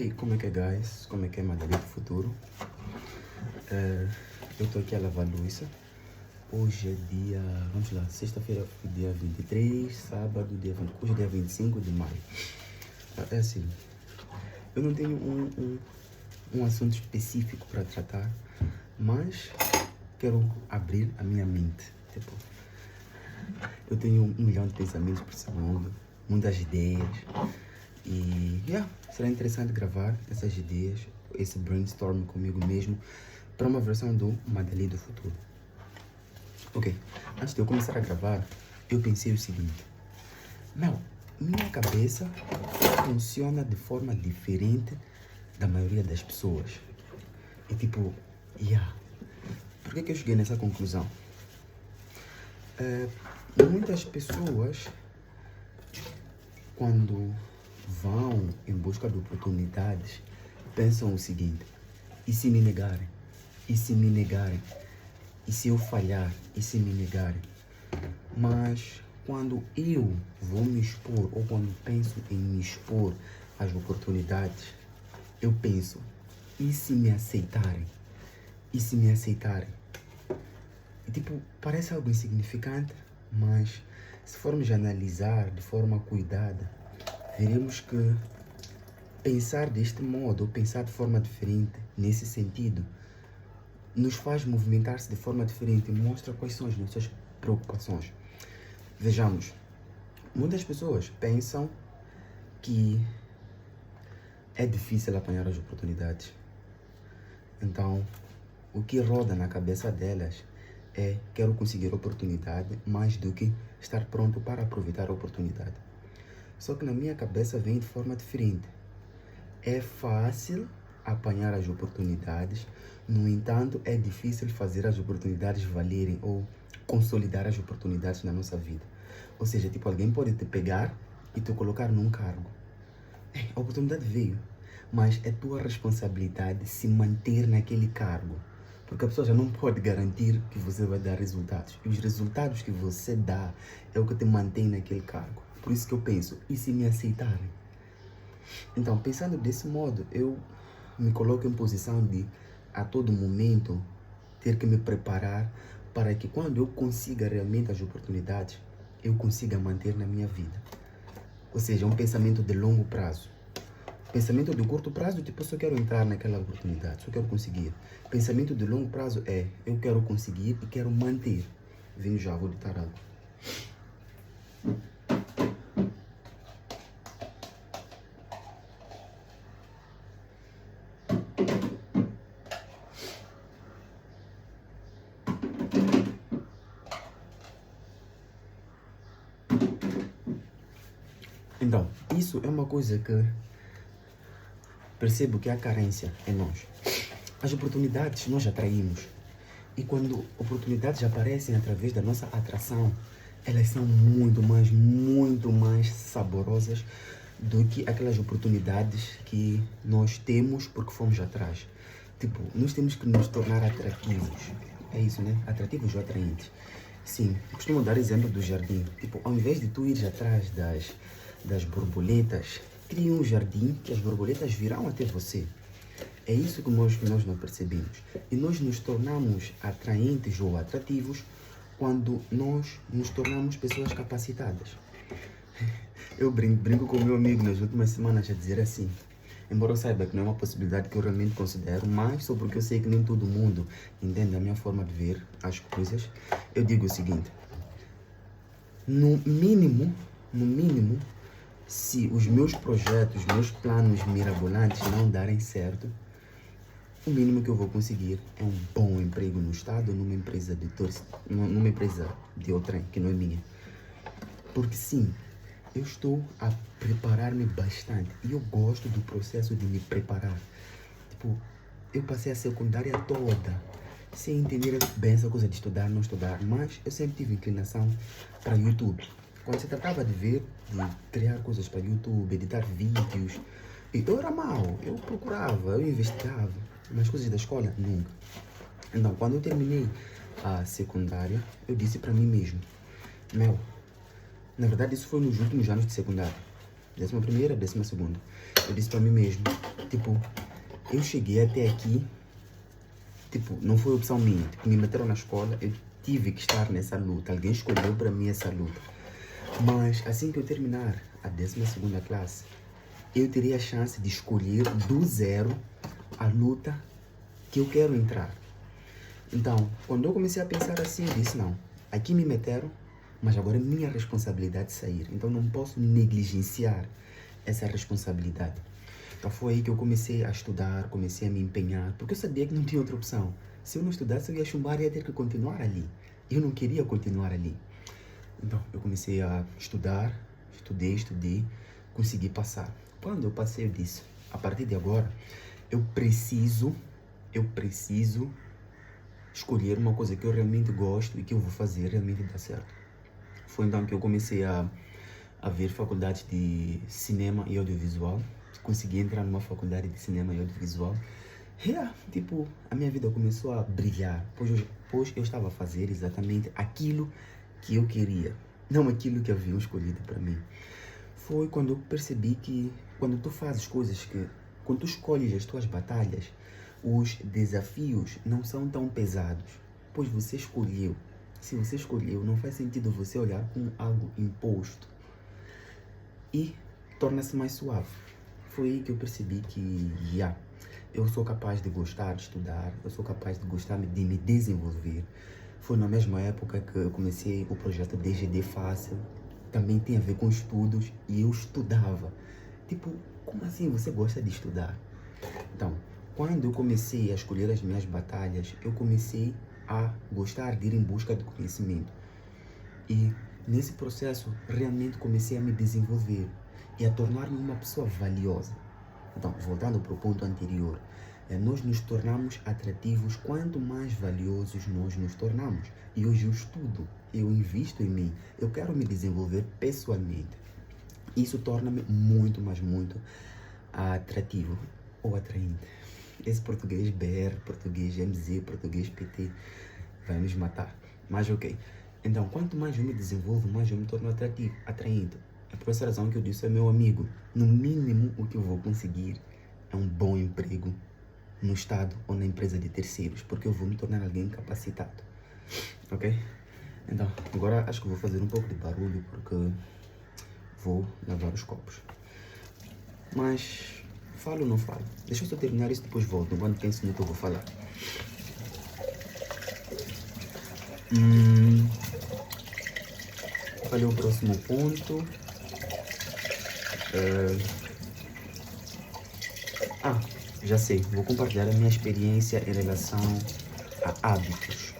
Hey, como é que é, guys? Como é que é, Madalena do Futuro? Eu estou aqui a lavar a louça. Hoje é dia, vamos lá, sexta-feira, dia 23, sábado, hoje é dia 25 de maio. É assim, eu não tenho um assunto específico para tratar, mas quero abrir a minha mente. Tipo, eu tenho 1 milhão de pensamentos por segundo, muitas ideias. E será interessante gravar essas ideias, esse brainstorm comigo mesmo, para uma versão do Madalena do Futuro. Ok, antes de eu começar a gravar, eu pensei o seguinte: minha cabeça funciona de forma diferente da maioria das pessoas. E tipo, por que eu cheguei nessa conclusão? Muitas pessoas, quando vão em busca de oportunidades, pensam o seguinte: e se me negarem? E se me negarem? E se eu falhar? E se me negarem? Mas quando eu vou me expor, ou quando penso em me expor às oportunidades, eu penso: e se me aceitarem? E se me aceitarem? E tipo, parece algo insignificante, mas se formos analisar de forma cuidada, veremos que pensar deste modo, ou pensar de forma diferente, nesse sentido, nos faz movimentar-se de forma diferente e mostra quais são as nossas preocupações. Vejamos, muitas pessoas pensam que é difícil apanhar as oportunidades. Então, o que roda na cabeça delas é: quero conseguir oportunidade mais do que estar pronto para aproveitar a oportunidade. Só que na minha cabeça vem de forma diferente. É fácil apanhar as oportunidades, no entanto, é difícil fazer as oportunidades valerem ou consolidar as oportunidades na nossa vida. Ou seja, tipo, alguém pode te pegar e te colocar num cargo. A oportunidade veio, mas é tua responsabilidade se manter naquele cargo. Porque a pessoa já não pode garantir que você vai dar resultados. E os resultados que você dá é o que te mantém naquele cargo. Por isso que eu penso: e se me aceitarem? Então, pensando desse modo, eu me coloco em posição de, a todo momento, ter que me preparar para que, quando eu consiga realmente as oportunidades, eu consiga manter na minha vida. Ou seja, um pensamento de longo prazo. Pensamento de curto prazo, tipo, eu só quero entrar naquela oportunidade, só quero conseguir. Pensamento de longo prazo é: eu quero conseguir e quero manter. Venho já, vou ditar algo. Então, isso é uma coisa que percebo que há carência em nós. As oportunidades nós atraímos. E quando oportunidades aparecem através da nossa atração, elas são muito mais saborosas do que aquelas oportunidades que nós temos porque fomos atrás. Tipo, nós temos que nos tornar atrativos. É isso, né? Atrativos ou atraentes. Sim, costumo dar exemplo do jardim. Tipo, ao invés de tu ires atrás das borboletas, crie um jardim que as borboletas virão até você. É isso que nós não percebemos. E nós nos tornamos atraentes ou atrativos quando nós nos tornamos pessoas capacitadas. Eu brinco com o meu amigo nas últimas semanas a dizer assim, embora eu saiba que não é uma possibilidade que eu realmente considero, mas só porque eu sei que nem todo mundo entende a minha forma de ver as coisas, eu digo o seguinte: no mínimo, se os meus projetos, meus planos mirabolantes não darem certo, o mínimo que eu vou conseguir é um bom emprego no Estado, numa empresa de outrem, que não é minha. Porque sim, eu estou a preparar-me bastante e eu gosto do processo de me preparar. Tipo, eu passei a secundária toda sem entender bem essa coisa de estudar, não estudar, mas eu sempre tive inclinação para YouTube. Quando se tratava de criar coisas para YouTube, editar vídeos, eu era mau, eu procurava, eu investigava, nas coisas da escola, nunca. Então, quando eu terminei a secundária, eu disse para mim mesmo: na verdade isso foi nos últimos anos de secundária, 11ª, 12ª, eu disse para mim mesmo: Tipo, eu cheguei até aqui, tipo, não foi opção minha. Tipo, me meteram na escola, eu tive que estar nessa luta. Alguém escolheu para mim essa luta. Mas assim que eu terminar a 12ª classe, eu teria a chance de escolher do zero a luta que eu quero entrar. Então, quando eu comecei a pensar assim, eu disse, não, aqui me meteram, mas agora é minha responsabilidade sair. Então, não posso negligenciar essa responsabilidade. Então, foi aí que eu comecei a estudar, comecei a me empenhar, porque eu sabia que não tinha outra opção. Se eu não estudasse, eu ia chumbar e ia ter que continuar ali. Eu não queria continuar ali. Então, eu comecei a estudar, estudei, consegui passar. Quando eu passei, eu disse, a partir de agora, eu preciso escolher uma coisa que eu realmente gosto e que eu vou fazer realmente dar certo. Foi então que eu comecei a ver faculdade de cinema e audiovisual. Consegui entrar numa faculdade de cinema e audiovisual. Tipo, a minha vida começou a brilhar, pois eu estava a fazer exatamente aquilo que eu queria, não aquilo que haviam escolhido para mim. Foi quando eu percebi que quando tu fazes coisas quando tu escolhes as tuas batalhas, os desafios não são tão pesados, pois você escolheu. Se você escolheu, não faz sentido você olhar como algo imposto e torna-se mais suave. Foi aí que eu percebi que eu sou capaz de gostar de estudar, eu sou capaz de gostar de me desenvolver. Foi na mesma época que eu comecei o projeto DGD Fácil, também tem a ver com estudos, e eu estudava. Tipo, como assim você gosta de estudar? Então, quando eu comecei a escolher as minhas batalhas, eu comecei a gostar de ir em busca de conhecimento. E nesse processo, realmente comecei a me desenvolver e a tornar-me uma pessoa valiosa. Então, voltando para o ponto anterior, nós nos tornamos atrativos quanto mais valiosos nós nos tornamos. E hoje eu estudo, eu invisto em mim, eu quero me desenvolver pessoalmente. Isso torna-me muito, mas muito atrativo ou atraente. Esse português BR, português MZ, português PT vai nos matar. Mas ok. Então, quanto mais eu me desenvolvo, mais eu me torno atrativo, atraente. É por essa razão que eu disse ao meu amigo, no mínimo o que eu vou conseguir é um bom emprego no Estado ou na empresa de terceiros, porque eu vou me tornar alguém capacitado. Ok? Então, agora acho que vou fazer um pouco de barulho, porque vou lavar os copos. Mas, falo ou não falo? Deixa eu só terminar isso, depois volto, quando penso no que eu vou falar. Qual é o próximo ponto? Já sei, vou compartilhar a minha experiência em relação a hábitos.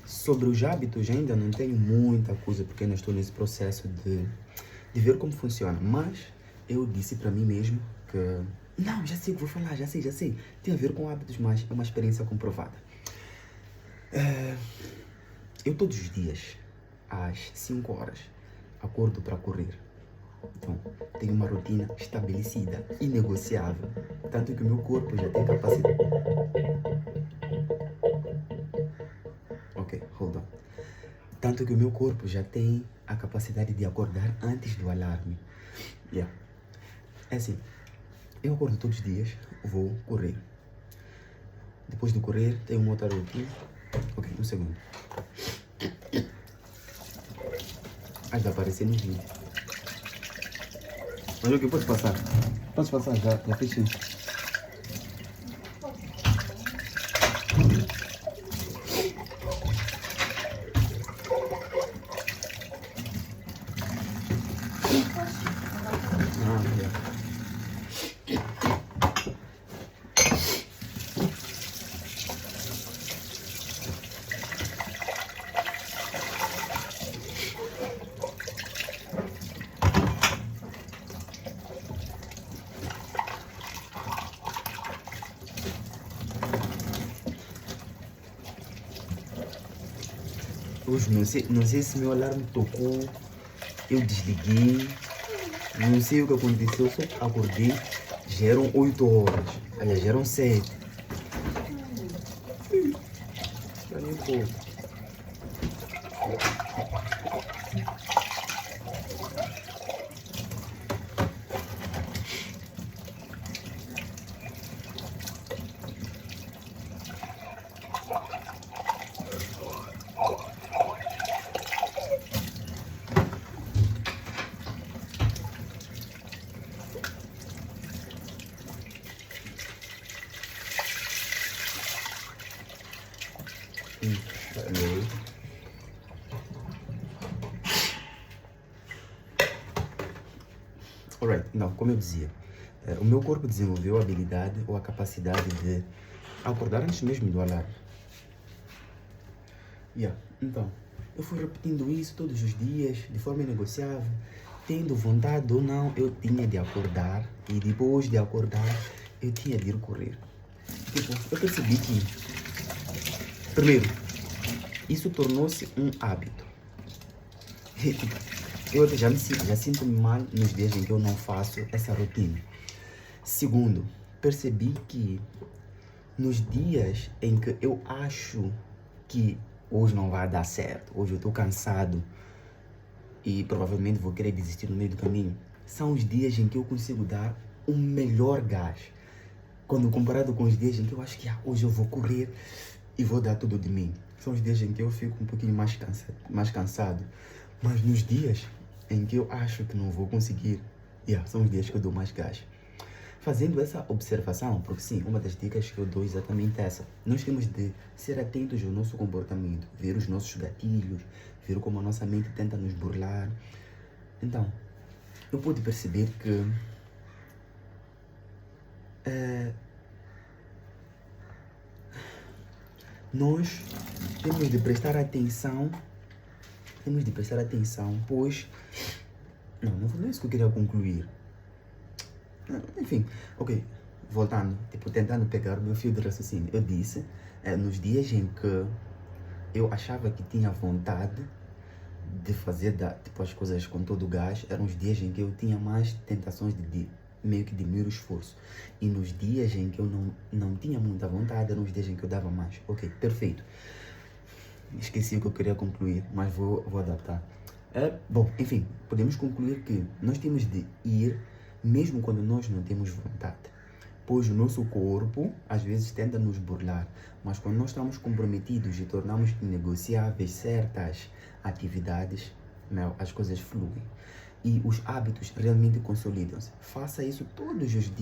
Sobre os hábitos ainda não tenho muita coisa, porque ainda estou nesse processo de ver como funciona, mas eu disse para mim mesmo que não, já sei o que vou falar, já sei, tem a ver com hábitos, mas é uma experiência comprovada. Eu todos os dias, às 5 horas, acordo para correr. Então, tenho uma rotina estabelecida, inegociável, tanto que o meu corpo já tem capacidade. Ok, hold on. Tanto que o meu corpo já tem a capacidade de acordar antes do alarme. É assim, eu acordo todos os dias, vou correr. Depois de correr, tenho uma outra rotina. Ok, um segundo. Vai aparecer no vídeo. Mas ok, pode passar. Pode passar, já fechei. Hoje não sei se meu alarme tocou, eu desliguei, não sei o que aconteceu, só acordei, já eram 8 horas, aliás, já eram 7. Alright, então, como eu dizia, o meu corpo desenvolveu a habilidade ou a capacidade de acordar antes mesmo do alarme. Então, eu fui repetindo isso todos os dias, de forma inegociável, tendo vontade ou não, eu tinha de acordar, e depois de acordar, eu tinha de ir correr. Tipo, eu percebi que, primeiro, isso tornou-se um hábito. Eu já sinto-me mal nos dias em que eu não faço essa rotina. Segundo, percebi que nos dias em que eu acho que hoje não vai dar certo, hoje eu estou cansado e provavelmente vou querer desistir no meio do caminho, são os dias em que eu consigo dar o melhor gás. Quando comparado com os dias em que eu acho que hoje eu vou correr e vou dar tudo de mim. São os dias em que eu fico um pouquinho mais cansado. Mas nos dias em que eu acho que não vou conseguir, são os dias que eu dou mais gás. Fazendo essa observação, porque sim, uma das dicas que eu dou é exatamente essa. Nós temos de ser atentos ao nosso comportamento, ver os nossos gatilhos, ver como a nossa mente tenta nos burlar. Então, eu pude perceber que nós temos de prestar atenção, pois... Não é isso que eu queria concluir. Enfim, ok, voltando, tentando pegar o meu fio de raciocínio. Eu disse, nos dias em que eu achava que tinha vontade de fazer as coisas com todo o gás, eram os dias em que eu tinha mais tentações de meio que diminuir o esforço. E nos dias em que eu não tinha muita vontade, eram os dias em que eu dava mais. Ok, perfeito. Esqueci o que eu queria concluir, mas vou adaptar. Bom, enfim, podemos concluir que nós temos de ir mesmo quando nós não temos vontade, pois o nosso corpo às vezes tenta nos burlar, mas quando nós estamos comprometidos e tornamos inegociáveis certas atividades, as coisas fluem e os hábitos realmente consolidam-se. Faça isso todos os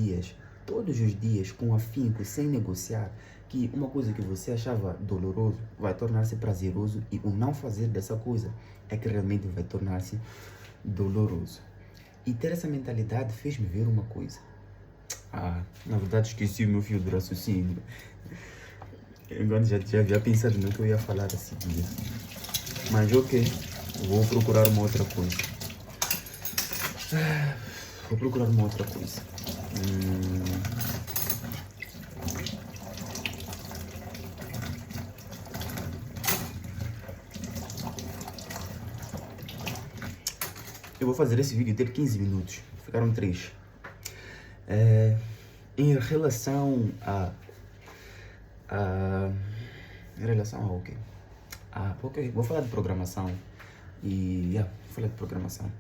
dias com afinco, sem negociar, que uma coisa que você achava doloroso vai tornar-se prazeroso e o não fazer dessa coisa é que realmente vai tornar-se doloroso. E ter essa mentalidade fez-me ver uma coisa. Na verdade esqueci o meu fio de raciocínio. Enquanto já havia pensado no que eu ia falar a seguir. Mas ok, vou procurar uma outra coisa. Eu vou fazer esse vídeo ter 15 minutos. Ficaram 3. Em relação ao quê? Ok, vou falar de programação. Vou falar de programação.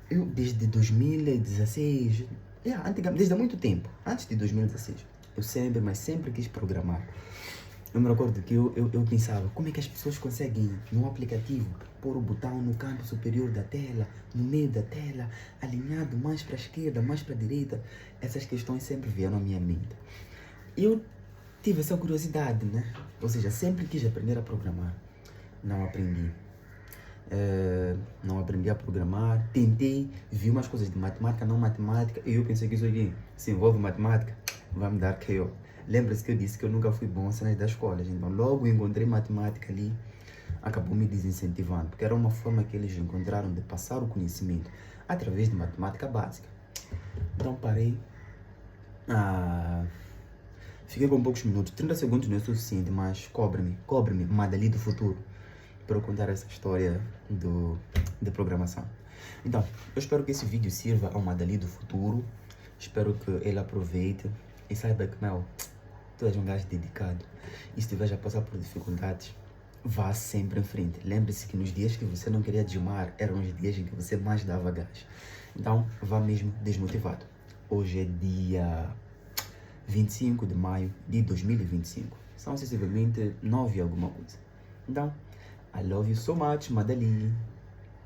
Eu, desde 2016, desde há muito tempo, antes de 2016, eu sempre quis programar. Eu me recordo que eu pensava, como é que as pessoas conseguem, no aplicativo, pôr o botão no canto superior da tela, no meio da tela, alinhado mais para a esquerda, mais para a direita. Essas questões sempre vieram à minha mente. Eu tive essa curiosidade, né? Ou seja, sempre quis aprender a programar. Não aprendi. Não aprendi a programar. Tentei, vi umas coisas de matemática, não matemática, e eu pensei que isso aqui se envolve matemática, vai me dar KO. Lembra-se que eu disse que eu nunca fui bom em cenas da escola, então logo encontrei matemática ali, acabou me desincentivando, porque era uma forma que eles encontraram de passar o conhecimento através de matemática básica. Então parei, fiquei com poucos minutos, 30 segundos não é suficiente, mas cobre-me, Madali do futuro, para eu contar essa história de programação. Então, eu espero que esse vídeo sirva ao Madali do futuro, espero que ele aproveite e saiba que, tu és um gajo dedicado e se estiver a passar por dificuldades, vá sempre em frente. Lembre-se que nos dias que você não queria desmar, eram os dias em que você mais dava gás. Então, vá mesmo desmotivado. Hoje é dia 25 de maio de 2025. São sensivelmente 9 alguma coisa. Então, I love you so much, Madali.